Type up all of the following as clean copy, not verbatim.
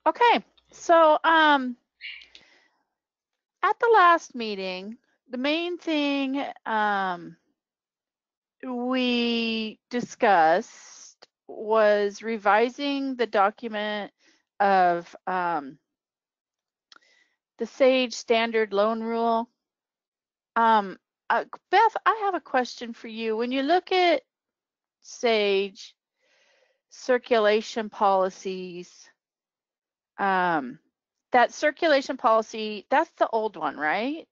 Okay, so at the last meeting, the main thing we discussed was revising the document of the SAGE standard loan rule. Beth, I have a question for you. When you look at SAGE circulation policies, that circulation policy, that's the old one, right?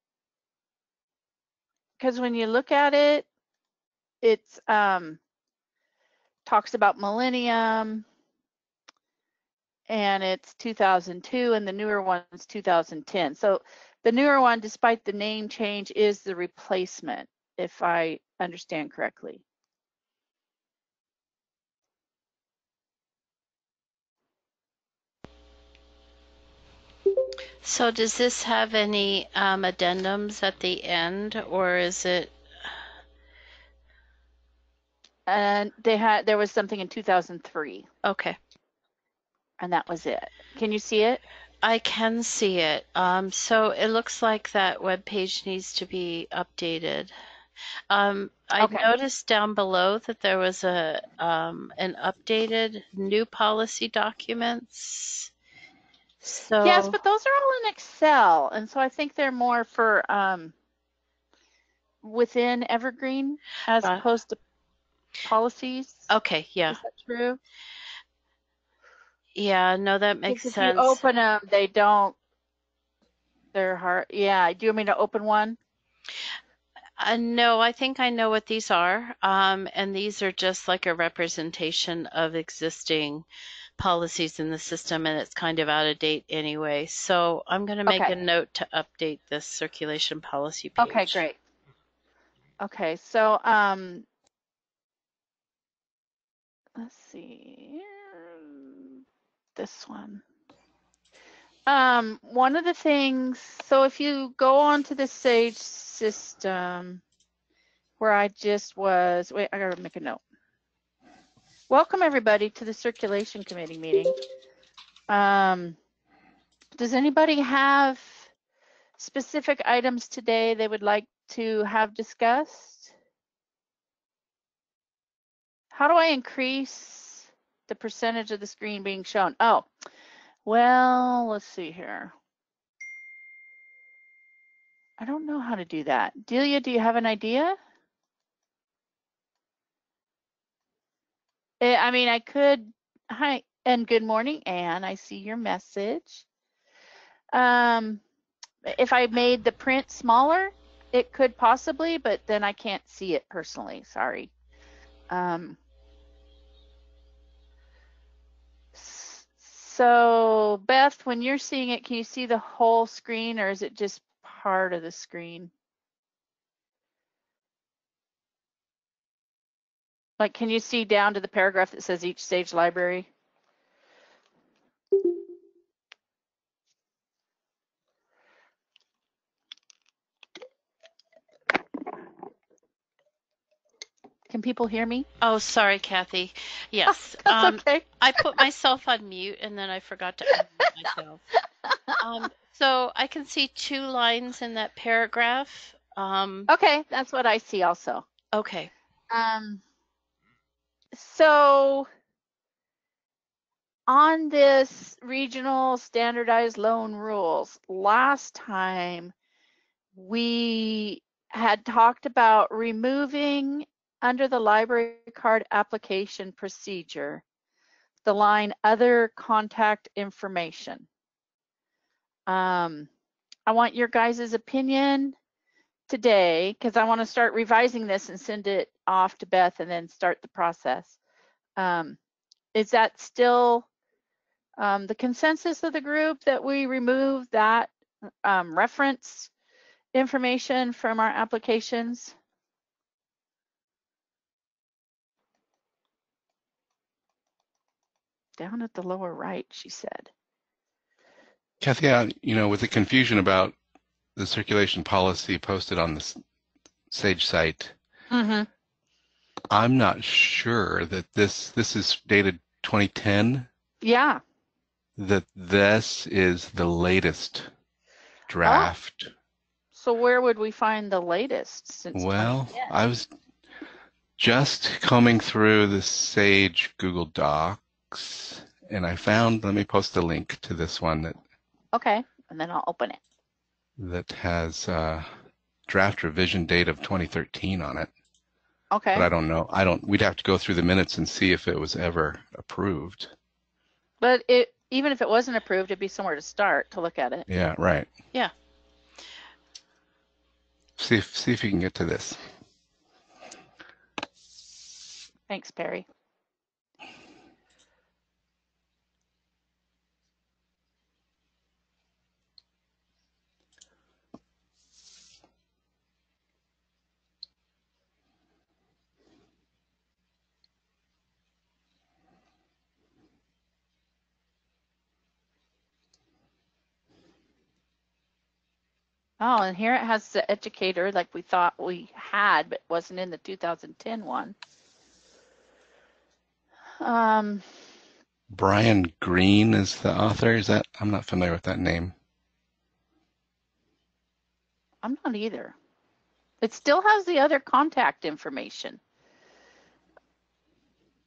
Because when you look at it, it's talks about millennium, and it's 2002, and the newer one's 2010. So the newer one, despite the name change, is the replacement, if I understand correctly. So does this have any addendums at the end, or is it? And there was something in 2003, Okay. and that was it. Can you see it? I can see it. So it looks like that web page needs to be updated. I Okay. noticed down below that there was an updated new policy documents. So Yes, but those are all in Excel, and so I think they're more for within Evergreen as opposed to policies. okay, yeah. Is that true? Yeah, no, that makes Because if you sense. open them, they don't, they're hard. Yeah, do you want me to open one? No, I think I know what these are. And these are just like a representation of existing policies in the system, and it's kind of out of date anyway. So I'm going to make a note to update this circulation policy page. Okay, great. Okay, so let's see, this one. One of the things, so if you go onto the SAGE system where I just was, wait, I gotta make a note. Welcome everybody to the Circulation Committee meeting. Does anybody have specific items today they would like to have discussed? How do I increase the percentage of the screen being shown? Oh, well, let's see here. I don't know how to do that. Delia, do you have an idea? I mean, I could, hi, and good morning, Anne. I see your message. If I made the print smaller, it could possibly, but then I can't see it personally, sorry. So Beth, when you're seeing it, can you see the whole screen or is it just part of the screen? Like, can you see down to the paragraph that says each SAGE library? Can people hear me? Oh, sorry, Kathy. Yes. That's okay. I put myself on mute and then I forgot to unmute myself. So I can see 2 lines in that paragraph. Okay, that's what I see also. Okay. So on this regional standardized loan rules, last time we had talked about removing under the library card application procedure the line other contact information. I want your guys' opinion today because I want to start revising this and send it off to Beth and then start the process. Is that still the consensus of the group that we remove that reference information from our applications? Down at the lower right, she said. Kathy, you know, with the confusion about the circulation policy posted on the SAGE site, I'm not sure that this is dated 2010. Yeah. that this is the latest draft. So where would we find the latest since Well, 2010? I was just combing through the Sage Google Docs, and I found, let me post a link to this one Okay, and then I'll open it. that has draft revision date of 2013 on it. Okay. But I don't know. We'd have to go through the minutes and see if it was ever approved. But even if it wasn't approved, it'd be somewhere to start to look at it. Yeah, right. Yeah. See if you can get to this. Thanks, Perry. Oh, and here it has the educator like we thought we had, but wasn't in the 2010 one. Brian Green is the author. I'm not familiar with that name. I'm not either. It still has the other contact information.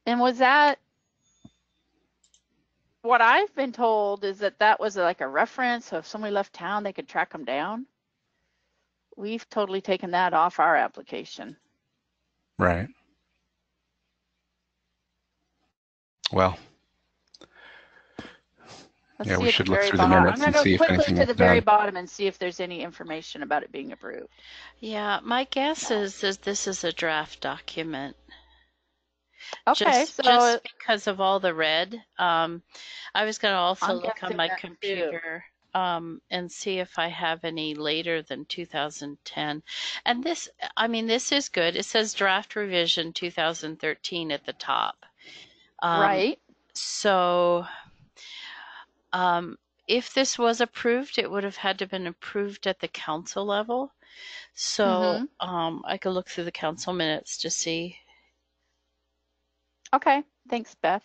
And was that what I've been told is that was like a reference, so if somebody left town, they could track them down. We've totally taken that off our application. Right. Well, Let's yeah, see we at should the look very through the bottom. minutes I'm and going see to if quickly anything to was the very done. bottom and see if there's any information about it being approved. Yeah, my guess is this is a draft document. Okay, Just because of all the red. I was going to also I'm look on guessing my that too. computer and see if I have any later than 2010. And this is good. It says draft revision 2013 at the top. Right. So if this was approved, it would have had to have been approved at the council level. So I could look through the council minutes to see. Okay, thanks, Beth.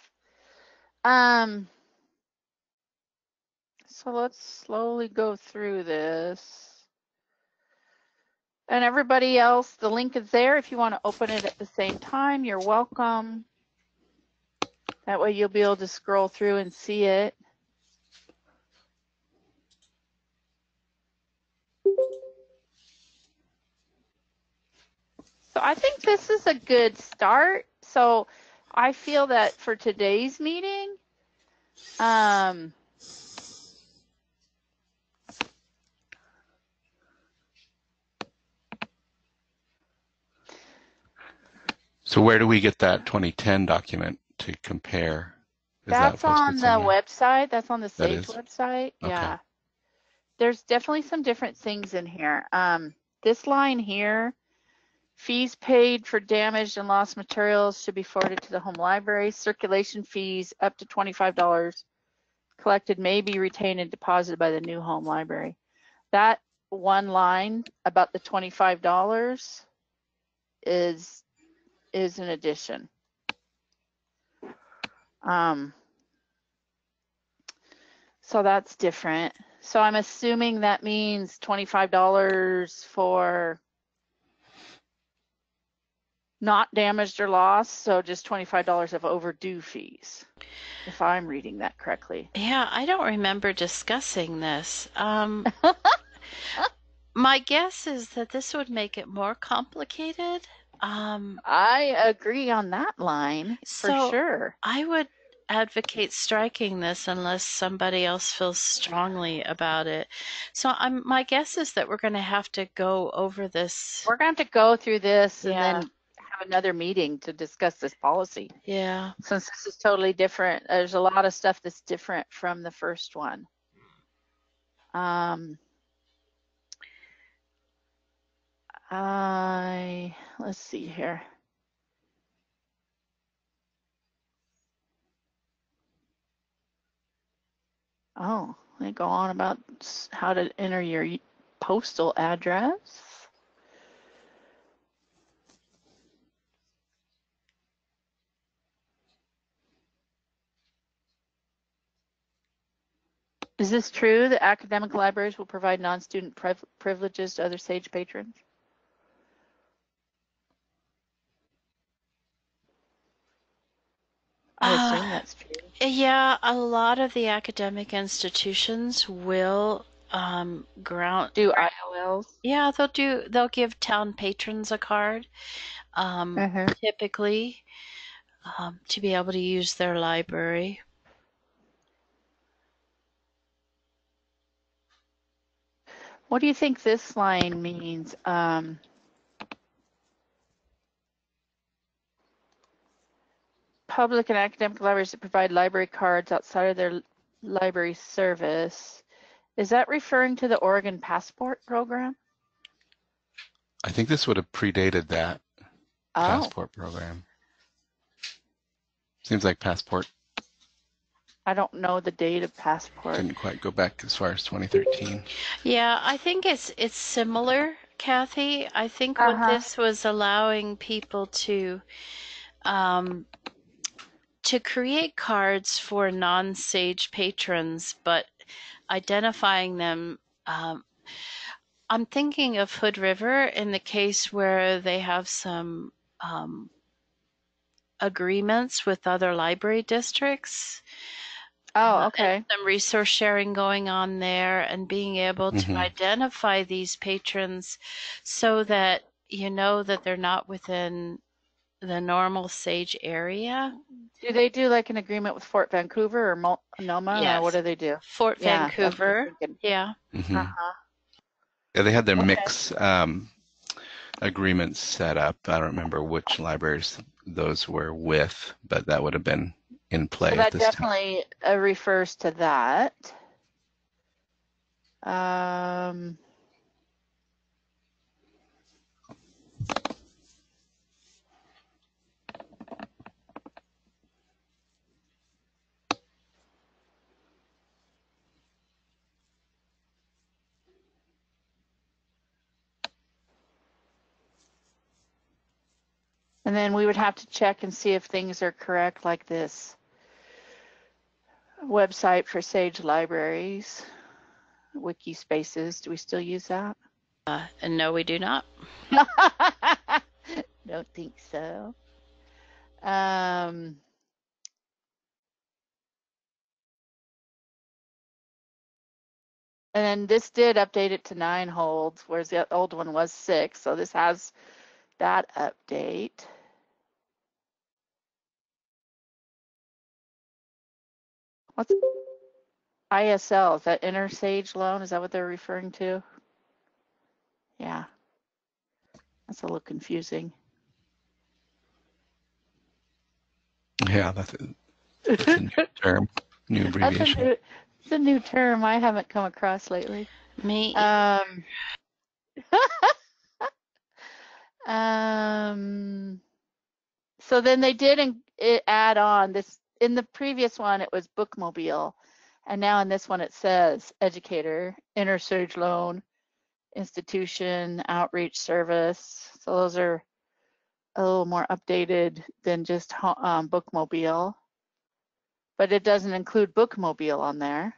So let's slowly go through this. And everybody else, the link is there. If you want to open it at the same time, you're welcome. That way you'll be able to scroll through and see it. So I think this is a good start. So I feel that for today's meeting, So where do we get that 2010 document to compare? Is that's that posted on the somewhere? website. That's on the That Sage is? website. Okay. Yeah. There's definitely some different things in here. This line here, fees paid for damaged and lost materials should be forwarded to the home library. Circulation fees up to $25 collected may be retained and deposited by the new home library. That one line about the $25 is an addition. So that's different. So I'm assuming that means $25 for not damaged or lost, so just $25 of overdue fees, if I'm reading that correctly. Yeah, I don't remember discussing this. My guess is that this would make it more complicated. I agree on that line for sure. I would advocate striking this unless somebody else feels strongly about it. So my guess is that we're going to have to go over this. We're going to have to go through this and then have another meeting to discuss this policy. Yeah. Since this is totally different, there's a lot of stuff that's different from the first one. Let's see here. Oh, they go on about how to enter your postal address. Is this true that academic libraries will provide non-student privileges to other SAGE patrons? I assume that's true. Yeah, a lot of the academic institutions will grant. Do IOLs? Yeah, they'll give town patrons a card, typically, to be able to use their library. What do you think this line means? Public and academic libraries that provide library cards outside of their library service. Is that referring to the Oregon Passport program? I think this would have predated that Oh, passport program. Seems like passport I don't know the date of Passport. didn't quite go back as far as 2013. Yeah, I think it's similar, Kathy. I think what this was allowing people to create cards for non-SAGE patrons, but identifying them. I'm thinking of Hood River in the case where they have some agreements with other library districts. Oh, okay. And some resource sharing going on there, and being able to identify these patrons so that you know that they're not within the normal SAGE area. Do they do like an agreement with Fort Vancouver or Multnomah? Yes. Or what do they do? Fort Yeah, Vancouver. Yeah. Yeah, they had their mix agreements set up. I don't remember which libraries those were with, but that would have been in play So at that this time. definitely refers to that. And then we would have to check and see if things are correct, like this website for SAGE libraries, Wikispaces. Do we still use that? And no, we do not. Don't think so. And then this did update it to 9 holds, whereas the old one was 6. So this has that update. What's ISL? Is that Inner SAGE loan? Is that what they're referring to? Yeah. That's a little confusing. Yeah, that's a new term, new abbreviation. It's a new term I haven't come across lately. Me. So then they did add on this. In the previous one, it was Bookmobile, and now in this one it says educator, Inner SAGE loan, institution, outreach service. So those are a little more updated than just Bookmobile, but it doesn't include Bookmobile on there.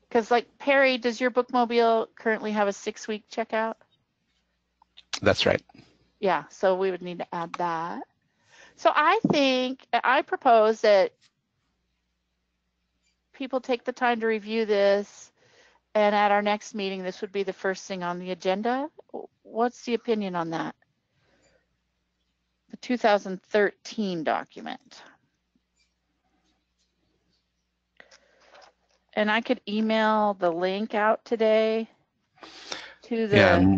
Because like Perry, does your Bookmobile currently have a 6-week checkout? That's right. Yeah, so we would need to add that. So I propose that people take the time to review this, and at our next meeting, this would be the first thing on the agenda. What's the opinion on that? The 2013 document. And I could email the link out today to the... Yeah,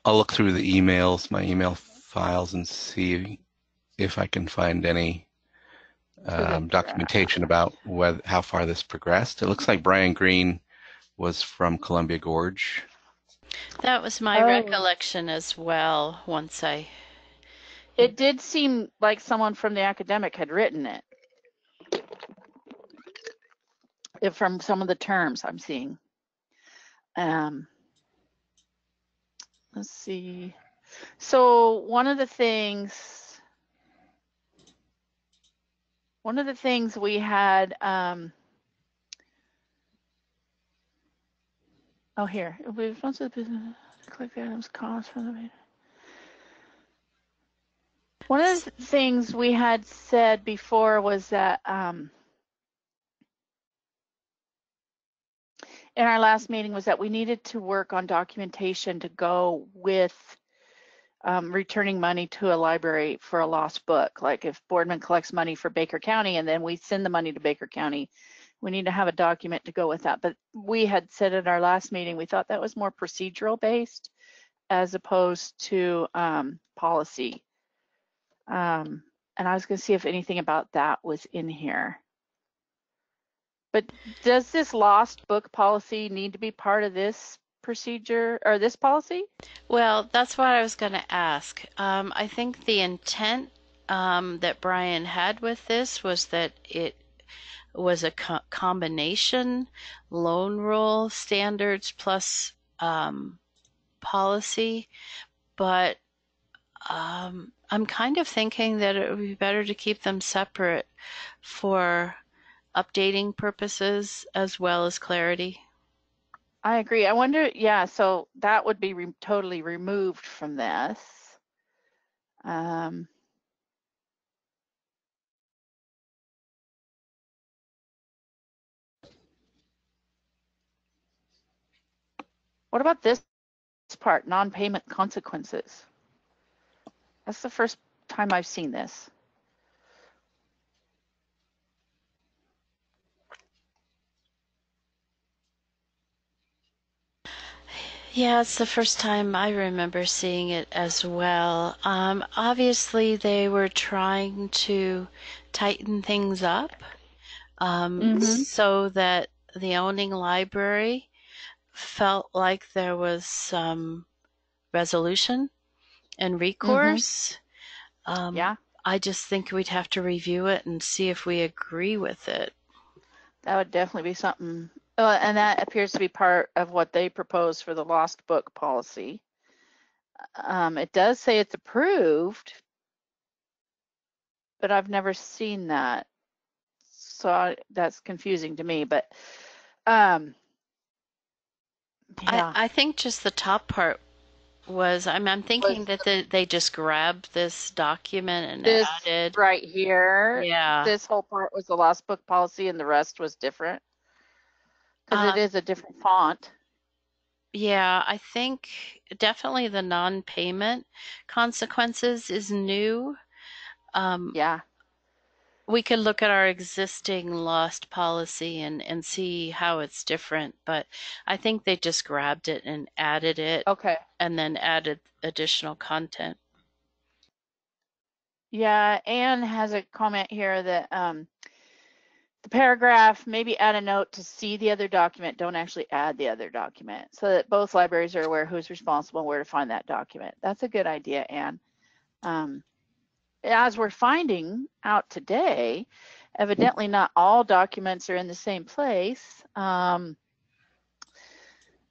I'll look through the emails, my email files, and see if I can find any documentation about how far this progressed. It looks like Brian Green was from Columbia Gorge. That was my recollection as well. It did seem like someone from the academic had written it. From some of the terms I'm seeing. Let's see. So one of the things one of the things we had, oh, here, we responsible to the business to collect the items cost from the. One of the things we had said before was that in our last meeting was that we needed to work on documentation to go with returning money to a library for a lost book. Like if Boardman collects money for Baker County and then we send the money to Baker County, we need to have a document to go with that. But we had said at our last meeting, we thought that was more procedural based as opposed to policy. And I was going to see if anything about that was in here. But does this lost book policy need to be part of this procedure or this policy? Well, that's what I was going to ask. I think the intent that Brian had with this was that it was a combination loan rule standards plus policy, but I'm kind of thinking that it would be better to keep them separate for updating purposes as well as clarity. I agree. I wonder, yeah, so that would be totally removed from this. What about this part, non-payment consequences? That's the first time I've seen this. Yeah, it's the first time I remember seeing it as well. Obviously, they were trying to tighten things up so that the owning library felt like there was some resolution and recourse. Yeah. I just think we'd have to review it and see if we agree with it. That would definitely be something. And that appears to be part of what they propose for the lost book policy. It does say it's approved, but I've never seen that. So that's confusing to me, but yeah. I think just the top part was, I'm thinking that they just grabbed this document and this added. right here. Yeah. This whole part was the lost book policy and the rest was different. Because it is a different font. Yeah, I think definitely the non-payment consequences is new. Yeah. We could look at our existing lost policy and see how it's different, but I think they just grabbed it and added it. Okay. And then added additional content. Yeah, Anne has a comment here that the paragraph, maybe add a note to see the other document, don't actually add the other document, so that both libraries are aware who's responsible and where to find that document. That's a good idea, Anne. As we're finding out today, evidently not all documents are in the same place.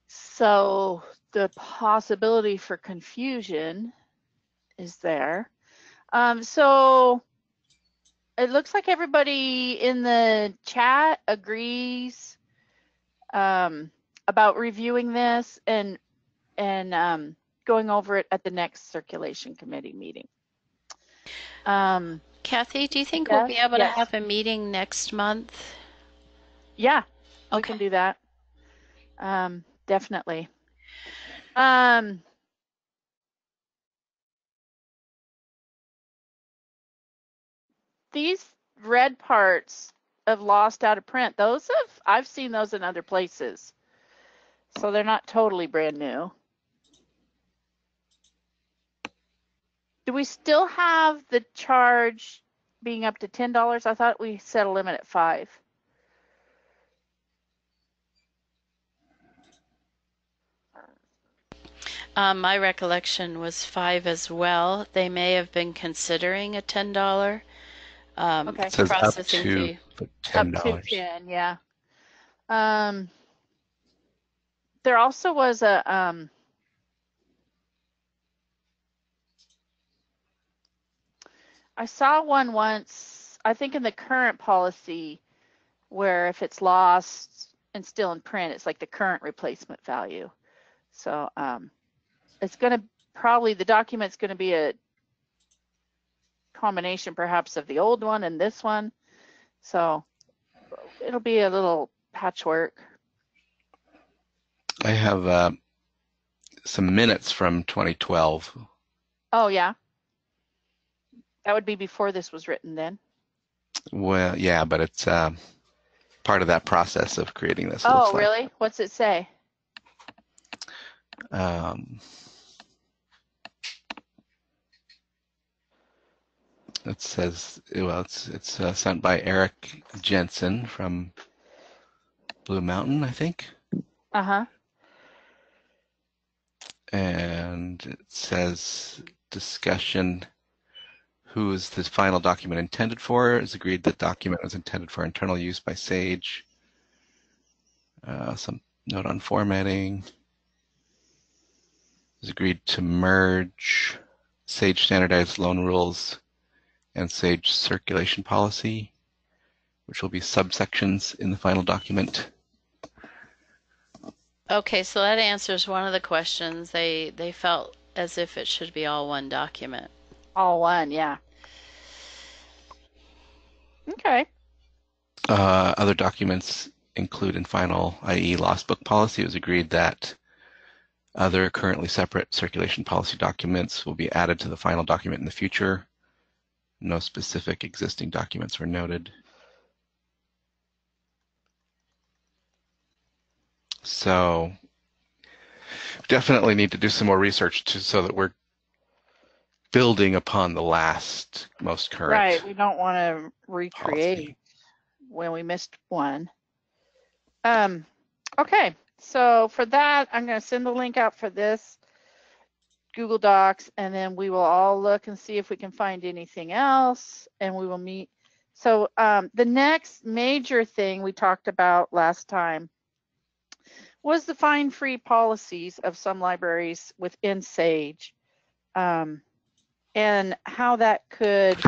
So the possibility for confusion is there. So it looks like everybody in the chat agrees about reviewing this and going over it at the next circulation committee meeting. Kathy, do you think we'll be able to have a meeting next month? Yeah, we can do that. Definitely. These red parts of lost out of print, I've seen those in other places. So they're not totally brand new. Do we still have the charge being up to $10? I thought we set a limit at $5. My recollection was $5 as well. They may have been considering a $10 Okay. It says processing up to fee. $10. Up to 10, yeah. There also was a I saw one once I think in the current policy, where if it's lost and still in print, it's like the current replacement value. So it's going to probably, the document's going to be a combination perhaps of the old one and this one. So it'll be a little patchwork. I have some minutes from 2012. Oh, yeah. That would be before this was written then. Well, yeah, but it's part of that process of creating this. Oh, really? What's it say? It says, well, it's sent by Eric Jensen from Blue Mountain, I think. Uh-huh. And it says discussion, who is this final document intended for? It's agreed that document was intended for internal use by SAGE. Some note on formatting. It's agreed to merge SAGE standardized loan rules and SAGE circulation policy, which will be subsections in the final document. Okay, so that answers one of the questions. They felt as if it should be all one document. All one, yeah. Okay. Other documents include in final, i.e. lost book policy. It was agreed that other currently separate circulation policy documents will be added to the final document in the future. No specific existing documents were noted. So definitely need to do some more research so that we're building upon the last most current. Right, we don't want to recreate policy. when we missed one. Okay, so for that, I'm going to send the link out for this Google Docs, and then we will all look and see if we can find anything else, and we will meet. So the next major thing we talked about last time was the fine-free policies of some libraries within SAGE, and how that could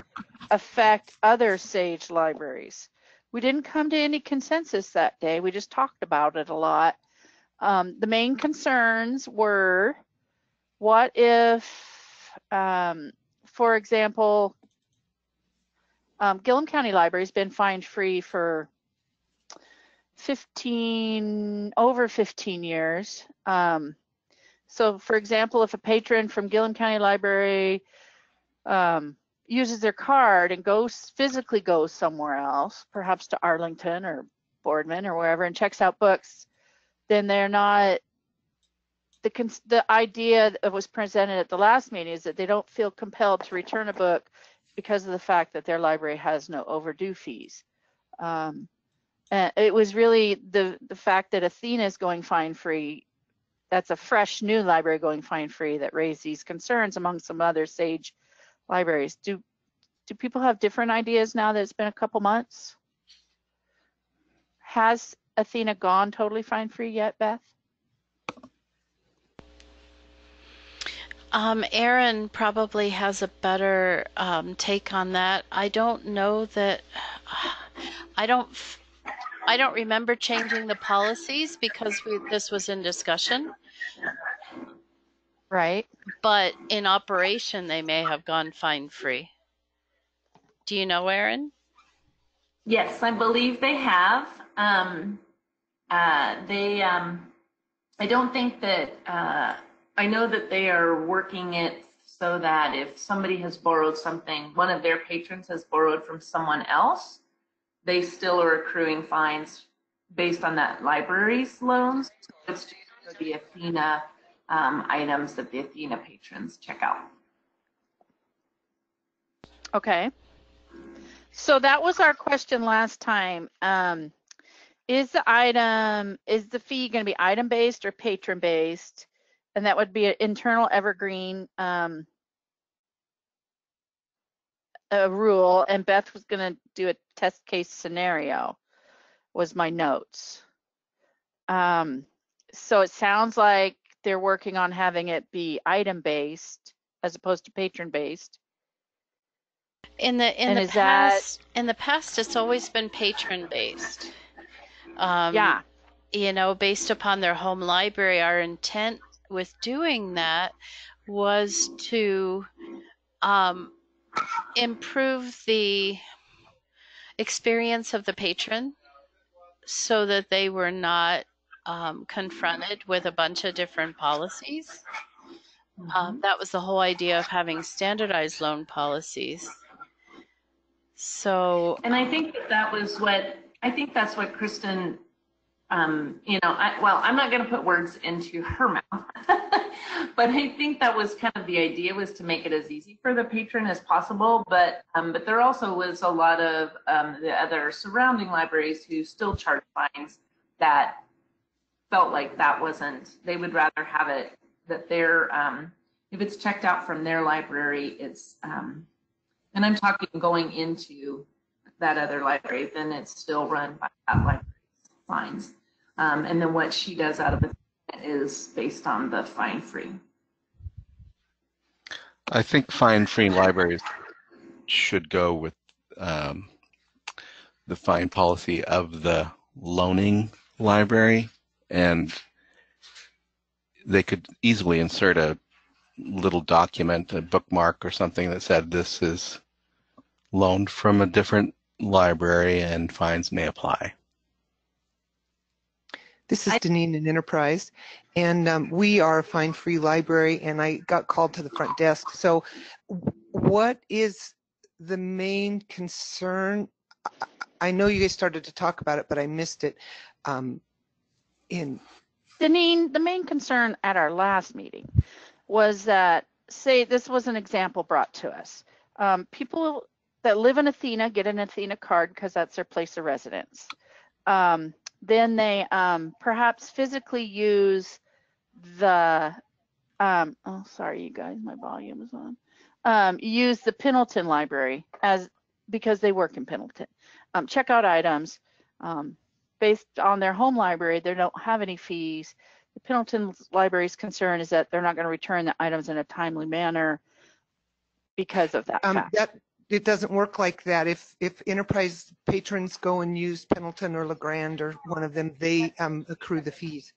affect other SAGE libraries. We didn't come to any consensus that day. We just talked about it a lot. The main concerns were, what if, for example, Gillum County Library has been fine-free for over 15 years. So for example, if a patron from Gillum County Library uses their card and physically goes somewhere else, perhaps to Arlington or Boardman or wherever, and checks out books, then they're not, the idea that was presented at the last meeting is that they don't feel compelled to return a book because of the fact that their library has no overdue fees. And it was really the fact that Athena is going fine-free. That's a fresh new library going fine-free that raised these concerns among some other SAGE libraries. Do people have different ideas now that it's been a couple months? Has Athena gone totally fine-free yet, Beth? Erin probably has a better take on that. I don't know that. I don't remember changing the policies because this was in discussion. Right. But in operation, they may have gone fine-free. Do you know, Erin? Yes, I believe they have. I don't think that, I know that they are working it so that if somebody has borrowed something, one of their patrons has borrowed from someone else, they still are accruing fines based on that library's loans. It's just for the Athena items that the Athena patrons check out. Okay. So that was our question last time. Is the fee going to be item-based or patron-based? And that would be an internal evergreen rule. And Beth was going to do a test case scenario, was my notes. So it sounds like they're working on having it be item-based as opposed to patron-based. In the And is that, past, it's always been patron based. yeah, You know, based upon their home library. Our intent with doing that was to improve the experience of the patron so that they were not confronted with a bunch of different policies. That was the whole idea of having standardized loan policies. So, And I think that was what, I think that's what Kristen, you know, I'm not going to put words into her mouth, but I think that was kind of the idea, was to make it as easy for the patron as possible. But there also was a lot of the other surrounding libraries who still charge fines that felt like that wasn't, they would rather have it that they're, if it's checked out from their library, it's, and I'm talking going into that other library, then it's still run by that library's fines. And then what she does out of it is based on the fine-free. I think fine-free libraries should go with the fine policy of the loaning library, and they could easily insert a little document, a bookmark or something that said this is loaned from a different library and fines may apply. This is Deneen in Enterprise, and we are a fine-free library, and I got called to the front desk. So what is the main concern? I know you guys started to talk about it, but I missed it. Deneen, the main concern at our last meeting was that, say this was an example brought to us. People that live in Athena get an Athena card because that's their place of residence. Then they perhaps physically use the, oh, sorry, you guys, my volume is on. Use the Pendleton library because they work in Pendleton. Check out items based on their home library. They don't have any fees. The Pendleton library's concern is that they're not going to return the items in a timely manner because of that fact. It doesn't work like that. If Enterprise patrons go and use Pendleton or LeGrand or one of them, they accrue the fees.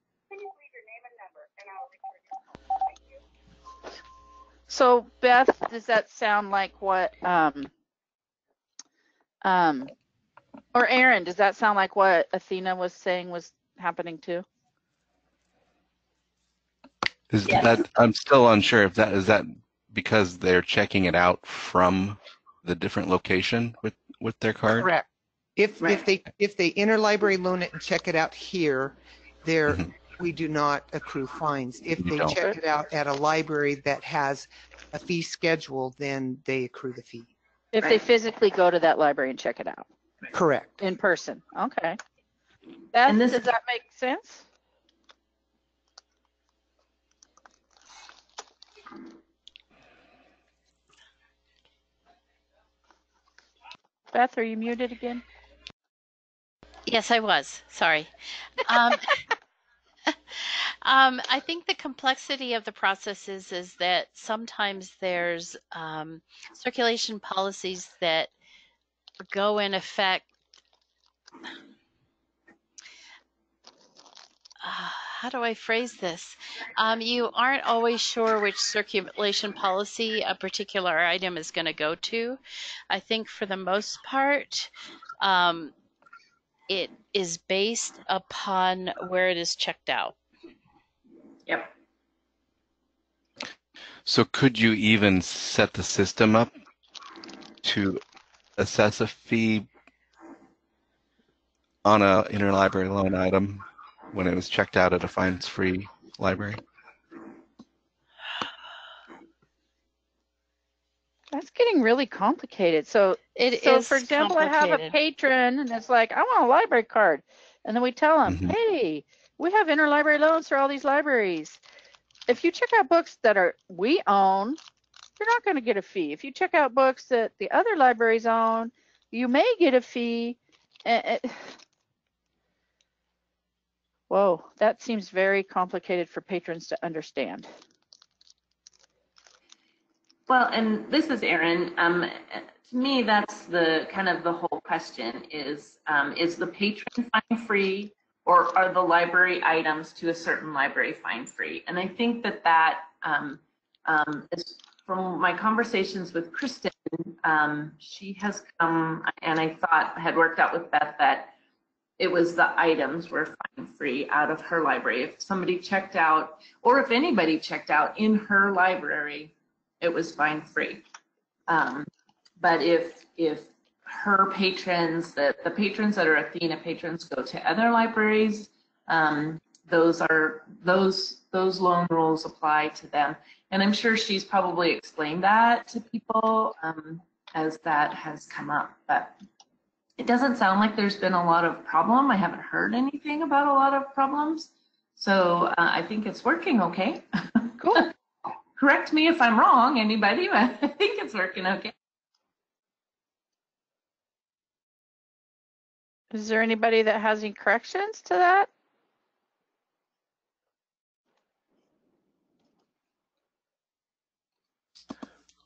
So Beth, does that sound like what, or Aaron, does that sound like what Athena was saying was happening too? Is that, I'm still unsure if that, is that because they're checking it out from the different location with their card? Correct. If they interlibrary loan it and check it out here, we do not accrue fines. If they check it out at a library that has a fee schedule, then they accrue the fee. If they physically go to that library and check it out. Correct. In person. Okay. Beth, does that make sense? Beth, are you muted again? Yes, I was. Sorry. I think the complexity of the process is that sometimes there's circulation policies that go in effect. How do I phrase this? You aren't always sure which circulation policy a particular item is going to go to. I think for the most part, it is based upon where it is checked out. Yep. So could you even set the system up to assess a fee on a interlibrary loan item when it was checked out at a fines-free library? That's getting really complicated. So for example, I have a patron and it's like, I want a library card. And then we tell them, hey, we have interlibrary loans for all these libraries. If you check out books that we own, you're not going to get a fee. If you check out books that the other libraries own, you may get a fee. Whoa, that seems very complicated for patrons to understand. Well, and this is Erin. to me, that's the kind of the whole question is the patron fine free, or are the library items to a certain library fine free? And I think that is from my conversations with Kristen, she has come, and I thought had worked out with Beth that it was the items were fine free out of her library. If somebody checked out, or if anybody checked out in her library, it was fine free. But if her patrons, the patrons that are Athena patrons, go to other libraries, those loan rules apply to them. And I'm sure she's probably explained that to people as that has come up. But it doesn't sound like there's been a lot of problem. I haven't heard anything about a lot of problems. So I think it's working okay. Cool. Correct me if I'm wrong, anybody, but I think it's working okay. Is there anybody that has any corrections to that?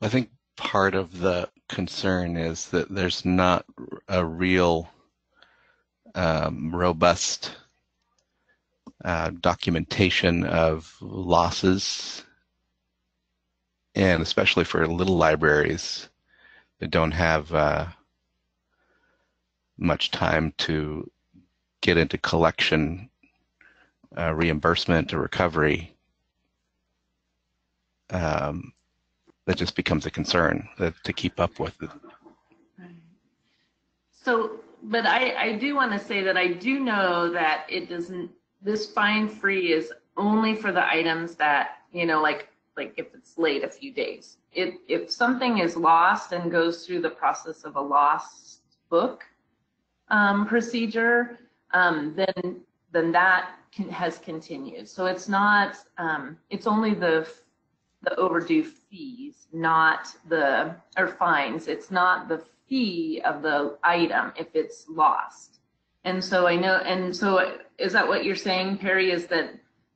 I think part of the concern is that there's not a real robust documentation of losses, and especially for little libraries that don't have much time to get into collection, reimbursement, or recovery. That just becomes a concern to keep up with it. So, but I do want to say that I do know that it doesn't, this fine free is only for the items that, you know, like if it's late a few days. If something is lost and goes through the process of a lost book procedure, then that has continued. So it's not, it's only the overdue fees, not or fines. It's not the fee of the item if it's lost. And so I know, and so is that what you're saying, Perry, is that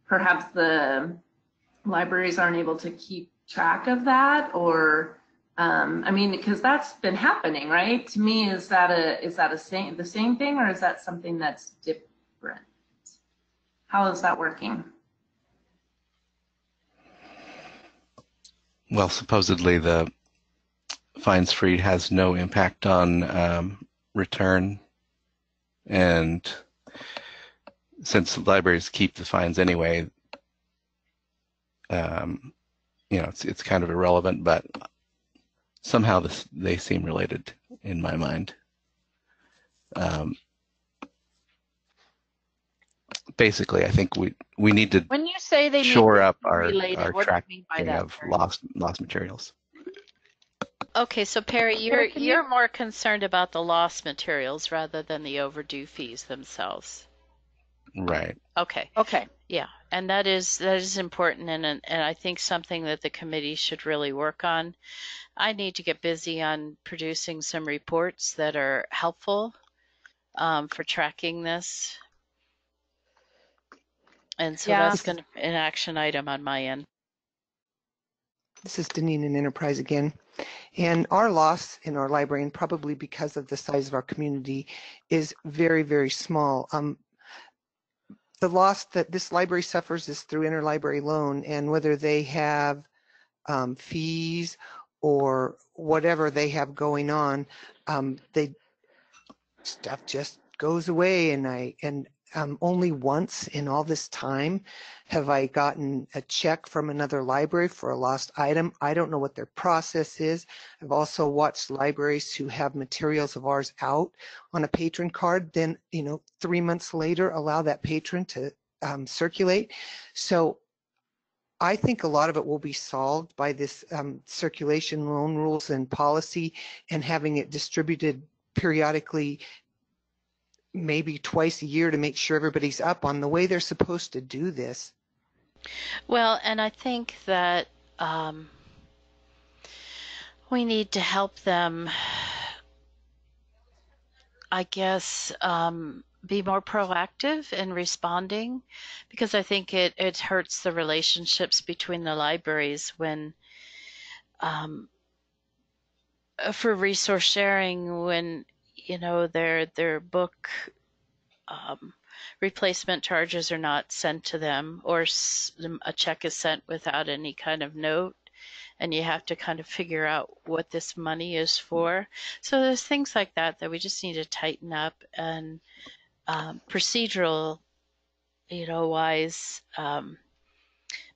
perhaps the libraries aren't able to keep track of that? Or, I mean, because that's been happening, right? To me, is that the same thing, or is that something that's different? How is that working? Well, supposedly the fines free has no impact on return, and since libraries keep the fines anyway, you know, it's kind of irrelevant. But somehow they seem related in my mind. Basically, I think we need to When you say they shore need to up be our related, what do you mean by tracking that? of lost materials. Okay, so Perry, Perry, can you- you're more concerned about the lost materials rather than the overdue fees themselves. Right. Okay. Okay. Yeah, and that is important, and I think something that the committee should really work on. I need to get busy on producing some reports that are helpful for tracking this, and so Yeah. that's going to be an action item on my end. This is Deneen in Enterprise again. And our loss in our library, and probably because of the size of our community, is very, very small. The loss that this library suffers is through interlibrary loan, and whether they have fees or whatever they have going on, stuff just goes away. And only once in all this time have I gotten a check from another library for a lost item. I don't know what their process is. I've also watched libraries who have materials of ours out on a patron card, then, 3 months later allow that patron to circulate. So I think a lot of it will be solved by this circulation loan rules and policy, and having it distributed periodically, maybe twice a year, to make sure everybody's up on the way they're supposed to do this. Well, and I think that we need to help them, I guess, be more proactive in responding, because I think it hurts the relationships between the libraries when for resource sharing when, you know, their book replacement charges are not sent to them, or a check is sent without any kind of note, and you have to kind of figure out what this money is for. So there's things like that that we just need to tighten up, and procedural, you know, wise,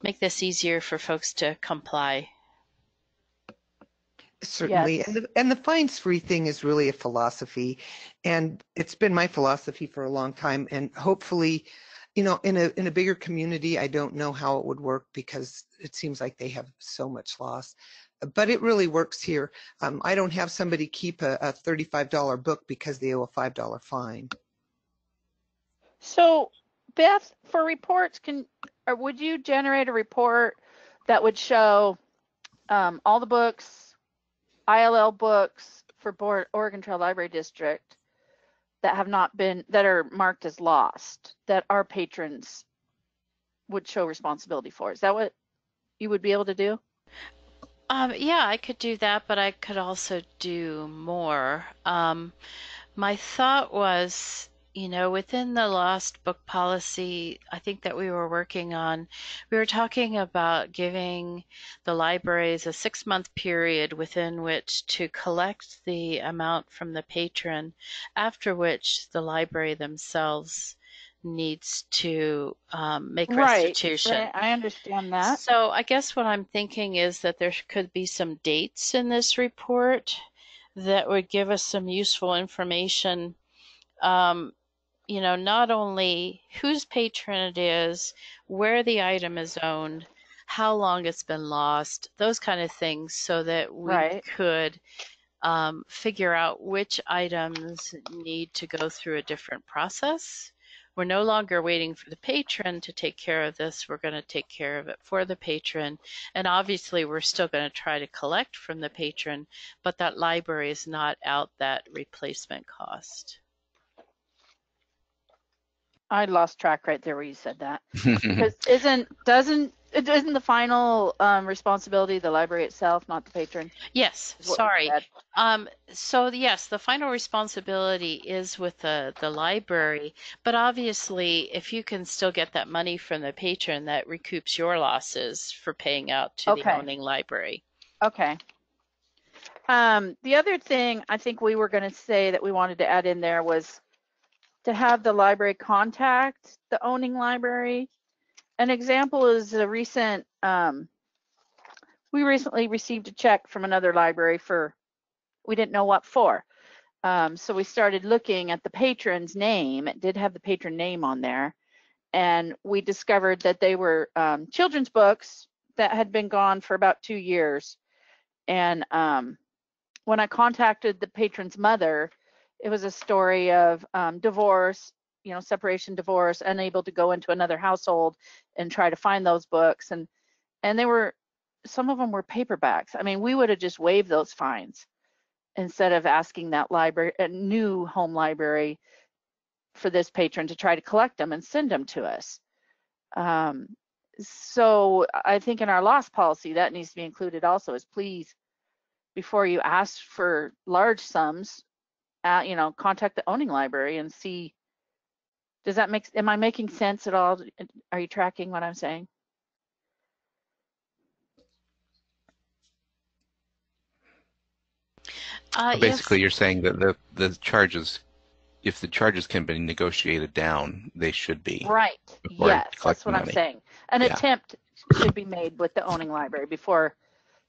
make this easier for folks to comply. Certainly. Yes. And the fines-free thing is really a philosophy, and it's been my philosophy for a long time. And hopefully, you know, in a bigger community, I don't know how it would work because it seems like they have so much loss, but it really works here. I don't have somebody keep a $35 book because they owe a $5 fine. So Beth, for reports, would you generate a report that would show all the books, ILL books for Oregon Trail Library District that have not been, that are marked as lost, that our patrons would show responsibility for? Is that what you would be able to do? Yeah, I could do that, but I could also do more. My thought was, you know, within the lost book policy, I think that we were working on, we were talking about giving the libraries a 6-month period within which to collect the amount from the patron, after which the library themselves needs to make restitution. Right, I understand that. So I guess what I'm thinking is that there could be some dates in this report that would give us some useful information. You know, not only whose patron it is, where the item is owned, how long it's been lost, those kind of things, so that we could figure out which items need to go through a different process. We're no longer waiting for the patron to take care of this. We're going to take care of it for the patron. And obviously, we're still going to try to collect from the patron, but that library is not out that replacement cost. I lost track right there where you said that. Because isn't the final responsibility the library itself, not the patron? Yes, sorry. So yes, the final responsibility is with the library, but obviously if you can still get that money from the patron, that recoups your losses for paying out to the owning library. Okay. The other thing I think we were going to say that we wanted to add in there was to have the library contact the owning library. An example is a recent, we recently received a check from another library for, we didn't know what for. So we started looking at the patron's name. It did have the patron name on there. And we discovered that they were children's books that had been gone for about 2 years. And when I contacted the patron's mother, it was a story of divorce, you know, separation, divorce, unable to go into another household and try to find those books. And they were, some of them were paperbacks. I mean, we would have just waived those fines instead of asking that library, a new home library, for this patron to try to collect them and send them to us. So I think in our loss policy, that needs to be included also, is please, before you ask for large sums, you know, contact the owning library and see, does that make, am I making sense at all? Are you tracking what I'm saying? Basically, yes. you're saying that the charges, if the charges can be negotiated down, they should be. Right. Yes, that's what I'm saying. An attempt should be made with the owning library before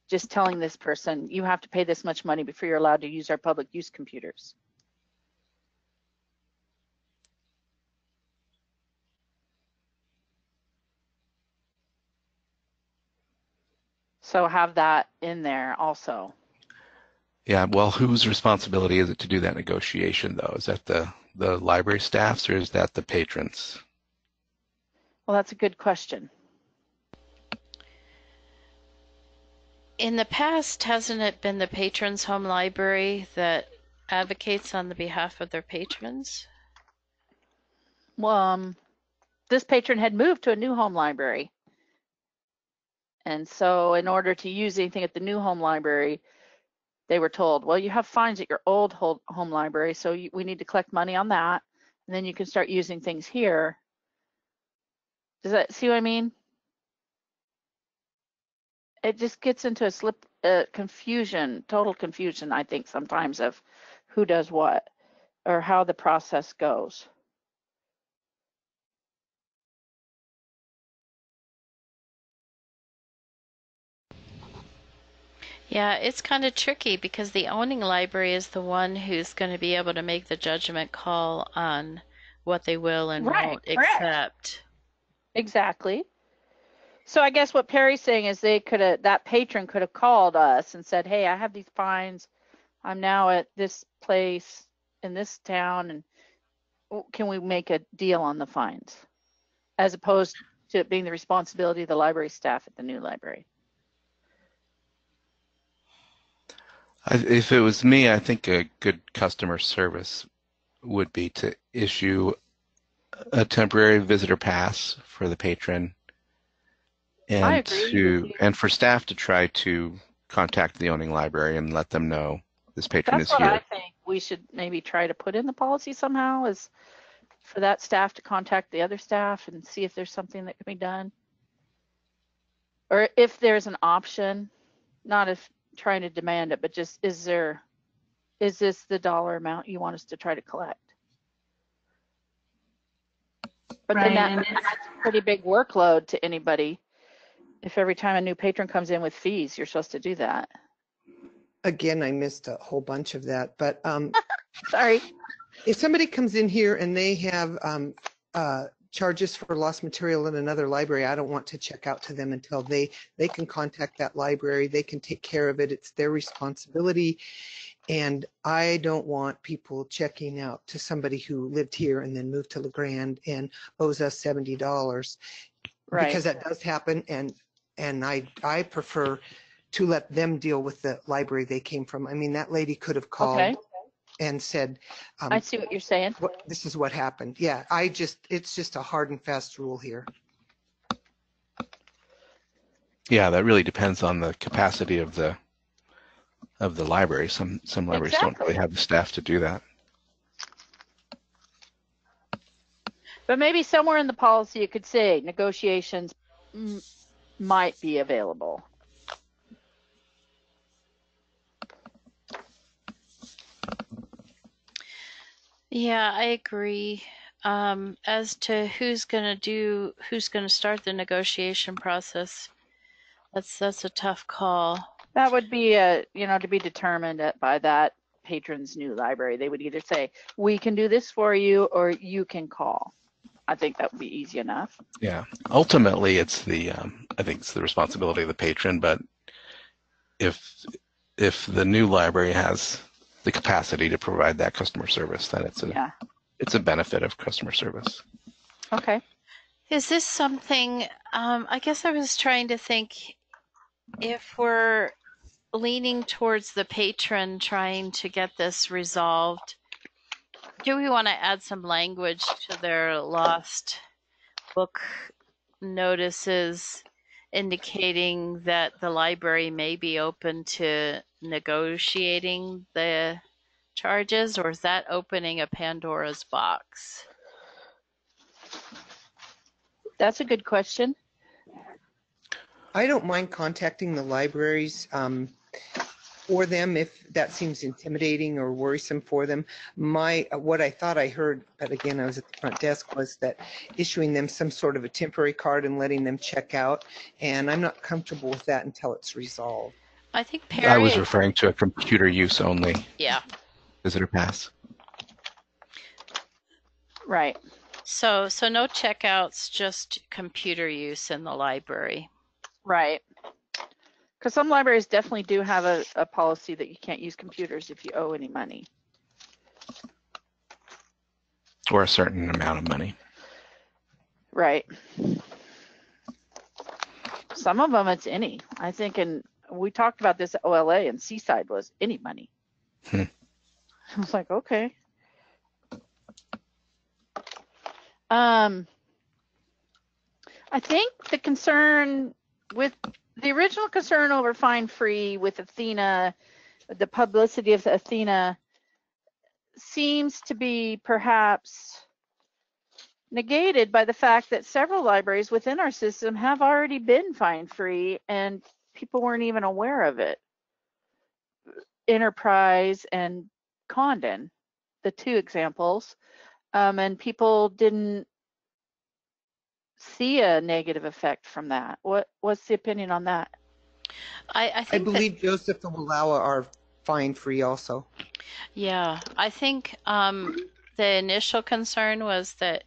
just telling this person, you have to pay this much money before you're allowed to use our public use computers. So have that in there also. Yeah, well, whose responsibility is it to do that negotiation, though? Is that the library staff's, or is that the patrons? Well, that's a good question. In the past, hasn't it been the patron's home library that advocates on the behalf of their patrons? Well, this patron had moved to a new home library. And so in order to use anything at the new home library, they were told, well, you have fines at your old home library, so we need to collect money on that, and then you can start using things here. Does that see what I mean? It just gets into a confusion, total confusion, I think, sometimes of who does what or how the process goes. Yeah, it's kind of tricky because the owning library is the one who's going to be able to make the judgment call on what they will and Right, won't correct. accept. Exactly. So I guess what Perry's saying is that patron could have called us and said, hey, I have these fines. I'm now at this place in this town, and can we make a deal on the fines? As opposed to it being the responsibility of the library staff at the new library. If it was me, I think a good customer service would be to issue a temporary visitor pass for the patron, I and agree with you. for staff to try to contact the owning library and let them know this patron That's is what here. I think we should maybe try to put in the policy somehow, is for that staff to contact the other staff and see if there's something that can be done. Or if there's an option, not if trying to demand it, but just is this the dollar amount you want us to try to collect? But Right, then and that's a pretty big workload to anybody. If every time a new patron comes in with fees, you're supposed to do that. Again, I missed a whole bunch of that, but Sorry. if somebody comes in here and they have charges for lost material in another library, I don't want to check out to them until they can contact that library. They can take care of it. It's their responsibility. And I don't want people checking out to somebody who lived here and then moved to LeGrand and owes us $70. Right. Because that does happen. And I prefer to let them deal with the library they came from. I mean, that lady could have called Okay. and said, I see what you're saying. this is what happened. Yeah, it's just a hard and fast rule here. Yeah, that really depends on the capacity of the library. Some libraries don't really have the staff to do that. But maybe somewhere in the policy it could say negotiations might be available. Yeah, I agree. As to who's going to start the negotiation process, that's a tough call. That would be to be determined by that patron's new library. They would either say, we can do this for you, or you can call. I think that would be easy enough. Yeah, ultimately it's I think it's the responsibility of the patron, but if the new library has the capacity to provide that customer service, then it's a benefit of customer service. Okay. Is this something, I guess I was trying to think, if we're leaning towards the patron trying to get this resolved, do we want to add some language to their lost book notices indicating that the library may be open to negotiating the charges, or is that opening a Pandora's box? That's a good question. I don't mind contacting the libraries for them if that seems intimidating or worrisome for them. What I thought I heard, but again, I was at the front desk, was that issuing them some sort of a temporary card and letting them check out, and I'm not comfortable with that until it's resolved. I think Perry. I was referring to a computer use only. Yeah. Visitor pass. Right. So no checkouts, just computer use in the library. Right. Because some libraries definitely do have a policy that you can't use computers if you owe any money. Or a certain amount of money. Right. Some of them it's any. I think, and we talked about this at OLA, and Seaside was any money. I was like, okay. I think the concern with the original concern over fine free with Athena the publicity of Athena seems to be perhaps negated by the fact that several libraries within our system have already been fine-free and people weren't even aware of it. Enterprise and Condon, the two examples, and people didn't see a negative effect from that. What's the opinion on that? I I think that, believe Joseph and Wallowa are fine free also. yeah, I think the initial concern was that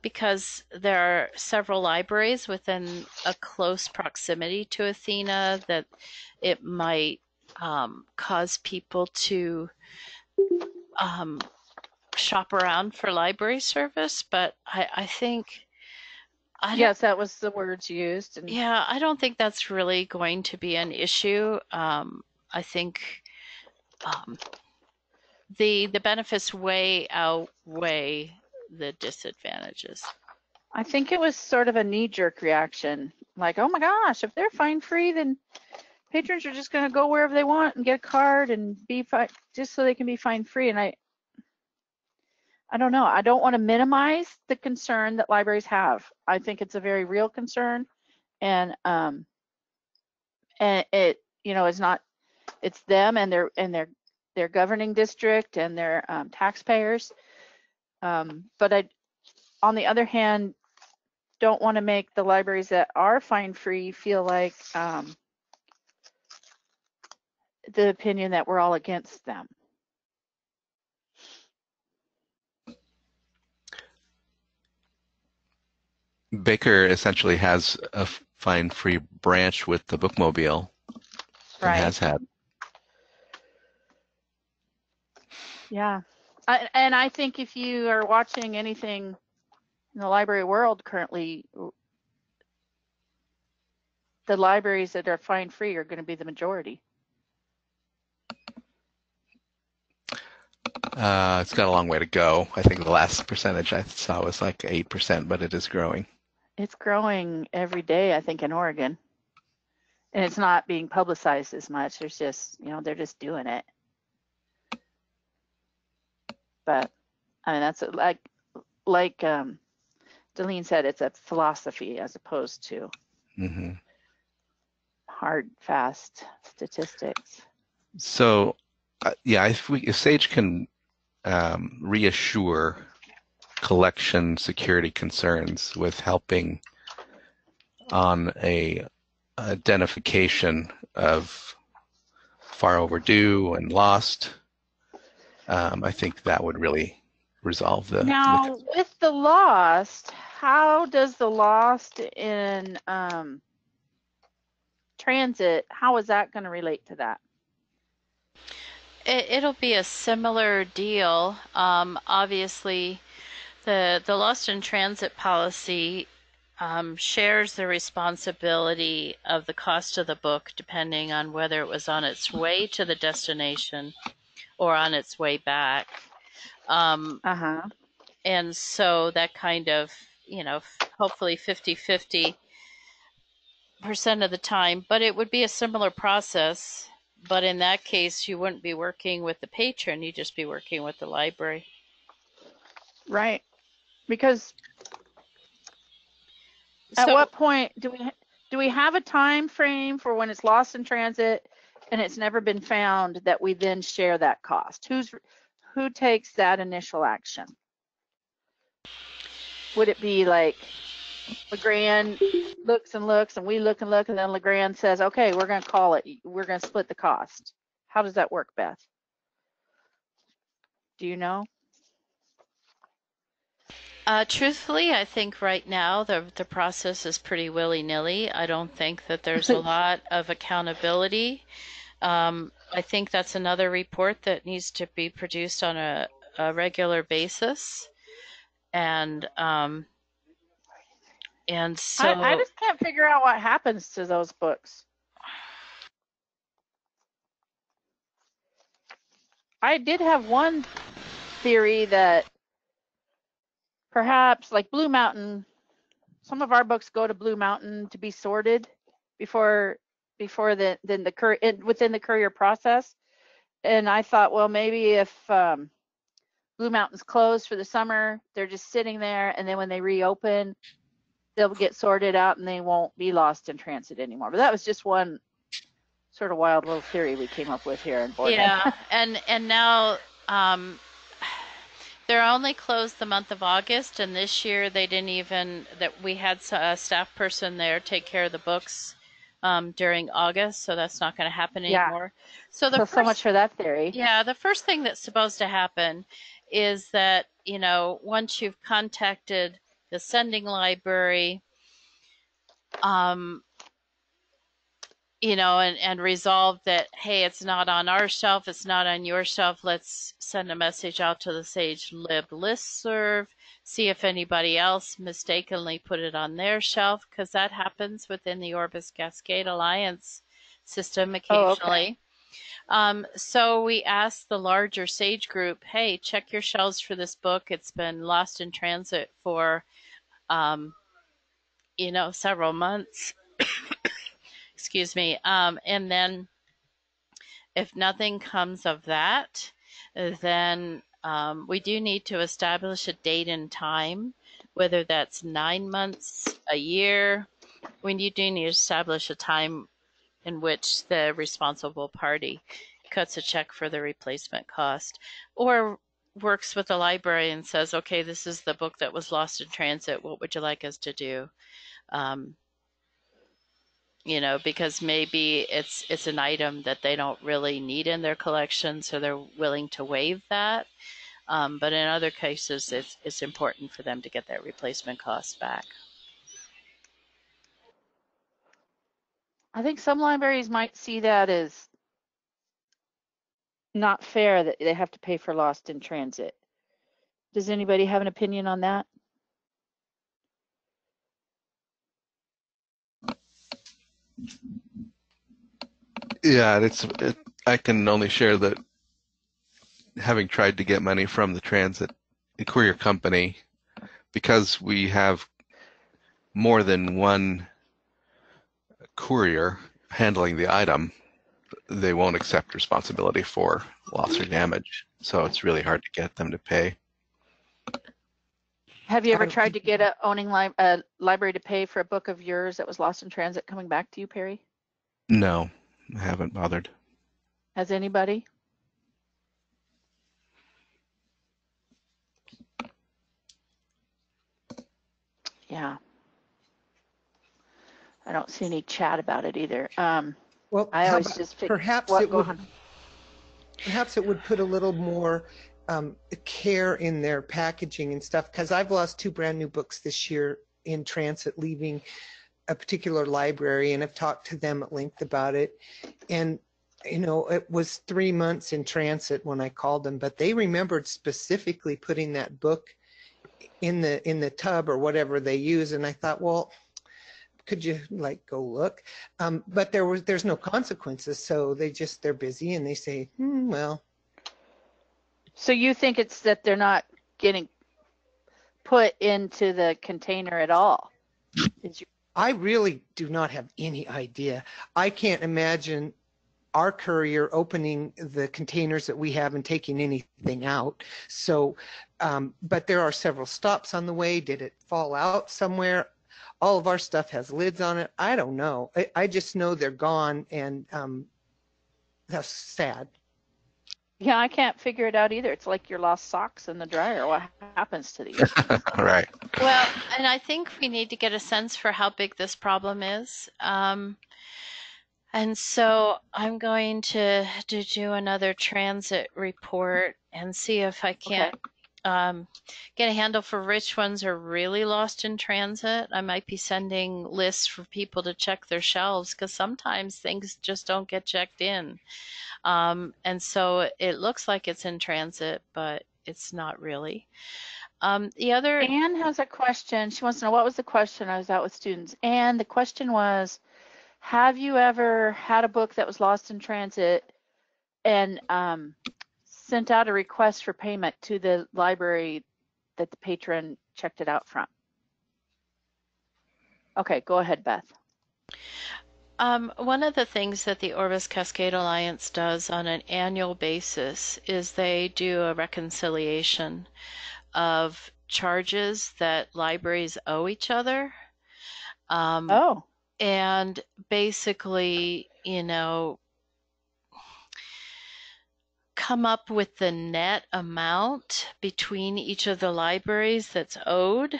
because there are several libraries within a close proximity to Athena, that it might cause people to shop around for library service. But I think, Yes, that was the words used. And yeah, I don't think that's really going to be an issue. I think the benefits way outweigh the disadvantages. I think it was sort of a knee-jerk reaction, like, oh my gosh, if they're fine-free, then patrons are just going to go wherever they want and get a card and be fine, just so they can be fine-free. And I don't know. I don't want to minimize the concern that libraries have. I think it's a very real concern, and it, you know, it's not, it's them and their governing district and their taxpayers. But I, on the other hand, don't want to make the libraries that are fine-free feel like the opinion that we're all against them. Baker essentially has a fine-free branch with the Bookmobile, and Right. has had. Yeah. And I think if you are watching anything in the library world currently, the libraries that are fine-free are going to be the majority. It's got a long way to go. I think the last percentage I saw was like 8%, but it is growing. It's growing every day, I think, in Oregon. And it's not being publicized as much. There's just, you know, they're just doing it. But I mean, that's like Delene said, it's a philosophy as opposed to hard, fast statistics. So, yeah, if Sage can reassure collection security concerns with helping on a identification of far overdue and lost, I think that would really resolve the. Now, with the lost, how does the lost in transit, how is that going to relate to that? It'll be a similar deal. Obviously, the Lost in Transit policy shares the responsibility of the cost of the book depending on whether it was on its way to the destination or on its way back. And so that kind of, you know, hopefully 50-50% of the time, but it would be a similar process. But in that case, you wouldn't be working with the patron, you'd just be working with the library. Right. Because at what point do we have a time frame for when it's lost in transit and it's never been found that we then share that cost? Who takes that initial action? Would it be like LeGrand looks and looks and we look and look and then LeGrand says, okay, we're going to call it, we're going to split the cost? How does that work, Beth? Do you know? Truthfully, I think right now the process is pretty willy-nilly. I don't think that there's a lot of accountability. I think that's another report that needs to be produced on a regular basis. And so I just can't figure out what happens to those books. I did have one theory that perhaps like Blue Mountain, some of our books go to Blue Mountain to be sorted before within the courier process. and I thought, well, maybe if Blue Mountain's closed for the summer, they're just sitting there, and then when they reopen, they'll get sorted out and they won't be lost in transit anymore. But that was just one sort of wild little theory we came up with here in Boardman. Yeah, and now they're only closed the month of August, and this year they didn't even, that we had a staff person there take care of the books during August, so that's not going to happen Yeah. anymore. So So much for that theory. Yeah, the first thing that's supposed to happen is that, you know, once you've contacted the sending library, you know, and resolved that, hey, it's not on our shelf, it's not on your shelf, let's send a message out to the Sage Lib listserv, see if anybody else mistakenly put it on their shelf, because that happens within the Orbis Cascade Alliance system occasionally. Oh, okay. So we asked the larger Sage group, hey, check your shelves for this book. It's been lost in transit for, you know, several months. Excuse me. And then if nothing comes of that, then we do need to establish a date and time, whether that's 9 months, a year. We do need to establish a time in which the responsible party cuts a check for the replacement cost, or works with the library and says, okay, this is the book that was lost in transit. What would you like us to do? You know, because maybe it's an item that they don't really need in their collection, so they're willing to waive that. But in other cases, it's important for them to get that replacement cost back. I think some libraries might see that as not fair that they have to pay for lost in transit. Does anybody have an opinion on that? Yeah, I can only share that having tried to get money from the transit courier company, because we have more than one courier handling the item, they won't accept responsibility for loss or damage. So it's really hard to get them to pay. Have you ever tried to get a library to pay for a book of yours that was lost in transit coming back to you, Perry? No, I haven't bothered. Has anybody? Yeah. I don't see any chat about it either. Well, I always just pick, perhaps what, it go would on. perhaps it would put a little more care in their packaging and stuff, because I've lost 2 brand new books this year in transit leaving a particular library, and I've talked to them at length about it. And you know, it was 3 months in transit when I called them, but they remembered specifically putting that book in the tub or whatever they use. And I thought, well, could you like go look? But there's no consequences, so they're busy and they say, well. So you think it's that they're not getting put into the container at all? I really do not have any idea. I can't imagine our courier opening the containers that we have and taking anything out. So, but there are several stops on the way. Did it fall out somewhere? All of our stuff has lids on it. I don't know. I just know they're gone, and that's sad. Yeah, I can't figure it out either. It's like your lost socks in the dryer. What happens to these? Right. Well, and I think we need to get a sense for how big this problem is. And so I'm going to do another transit report and see if I can't get a handle for which ones are really lost in transit. I might be sending lists for people to check their shelves, because sometimes things just don't get checked in. And so it looks like it's in transit, but it's not really. The other Anne has a question. She wants to know, what was the question? I was out with students. And the question was, have you ever had a book that was lost in transit and sent out a request for payment to the library that the patron checked it out from? Okay, go ahead, Beth. One of the things that the Orvis Cascade Alliance does on an annual basis is they do a reconciliation of charges that libraries owe each other. Oh, And basically, come up with the net amount between each of the libraries that's owed,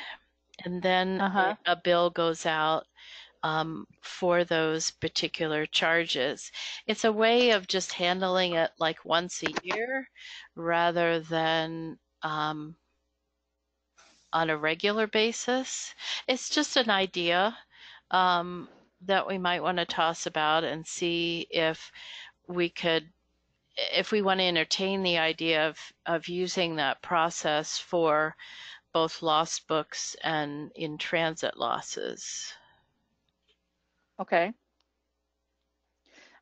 and then uh-huh. a bill goes out for those particular charges. It's a way of just handling it like once a year rather than on a regular basis. It's just an idea that we might want to toss about and see if we want to entertain the idea of using that process for both lost books and in transit losses. Okay.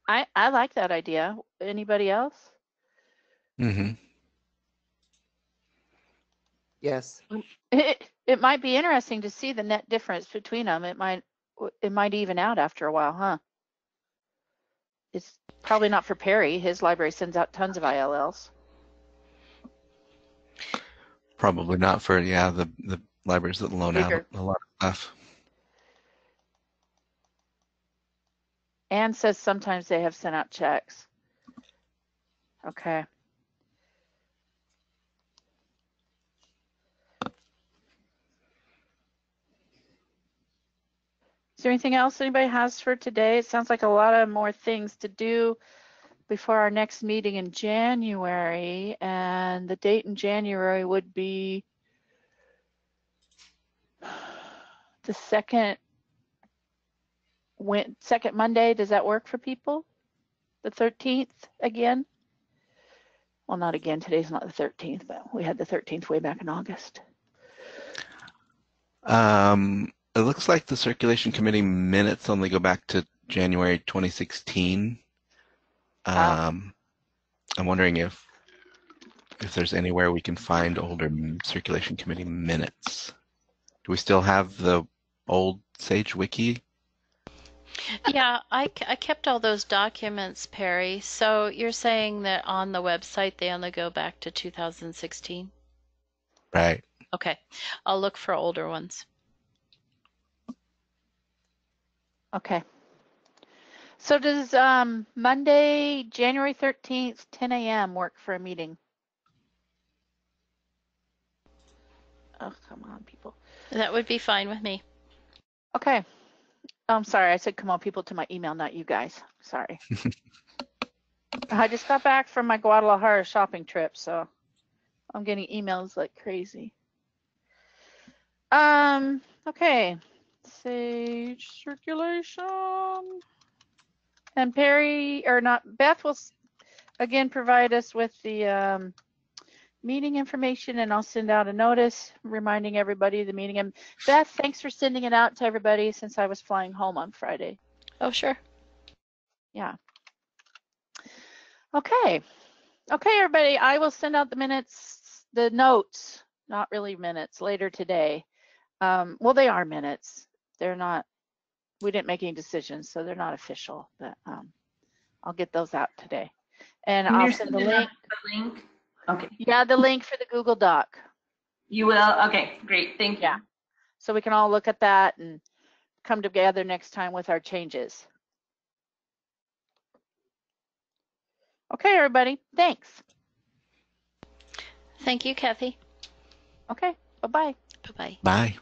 I like that idea. Anybody else? Mm-hmm. Yes. It might be interesting to see the net difference between them. It might even out after a while, huh? It's probably not for Perry. His library sends out tons of ILLs. Probably not for the libraries that loan out Bigger. a lot of stuff. Anne says sometimes they have sent out checks. Okay. Is there anything else anybody has for today? It sounds like a lot of more things to do before our next meeting in January, and the date in January would be the second Monday. Does that work for people? The 13th again? Well, not again. Today's not the 13th, but we had the 13th way back in August. It looks like the circulation committee minutes only go back to January 2016. I'm wondering if there's anywhere we can find older circulation committee minutes. Do we still have the old Sage Wiki? Yeah, I kept all those documents, Perry. So you're saying that on the website they only go back to 2016? Right. Okay, I'll look for older ones. Okay. So does Monday, January 13th, 10 a.m. work for a meeting? Oh, come on, people. That would be fine with me. Okay. I'm sorry, I said come on, people, to my email, not you guys. Sorry. I just got back from my Guadalajara shopping trip, so I'm getting emails like crazy. Okay. Sage circulation. And Perry, or not, Beth will again provide us with the meeting information, and I'll send out a notice reminding everybody of the meeting. And Beth, thanks for sending it out to everybody since I was flying home on Friday. Oh, sure. Yeah. Okay. Okay, everybody, I will send out the minutes, the notes, not really minutes, later today. Well, they are minutes. They're not, we didn't make any decisions, so they're not official, but I'll get those out today. And I'll send the link. The link? Okay. Yeah, the link for the Google Doc. You will? Okay, great. Thank you. Yeah. So we can all look at that and come together next time with our changes. Okay, everybody, thanks. Thank you, Kathy. Okay, bye-bye. Bye-bye. Bye.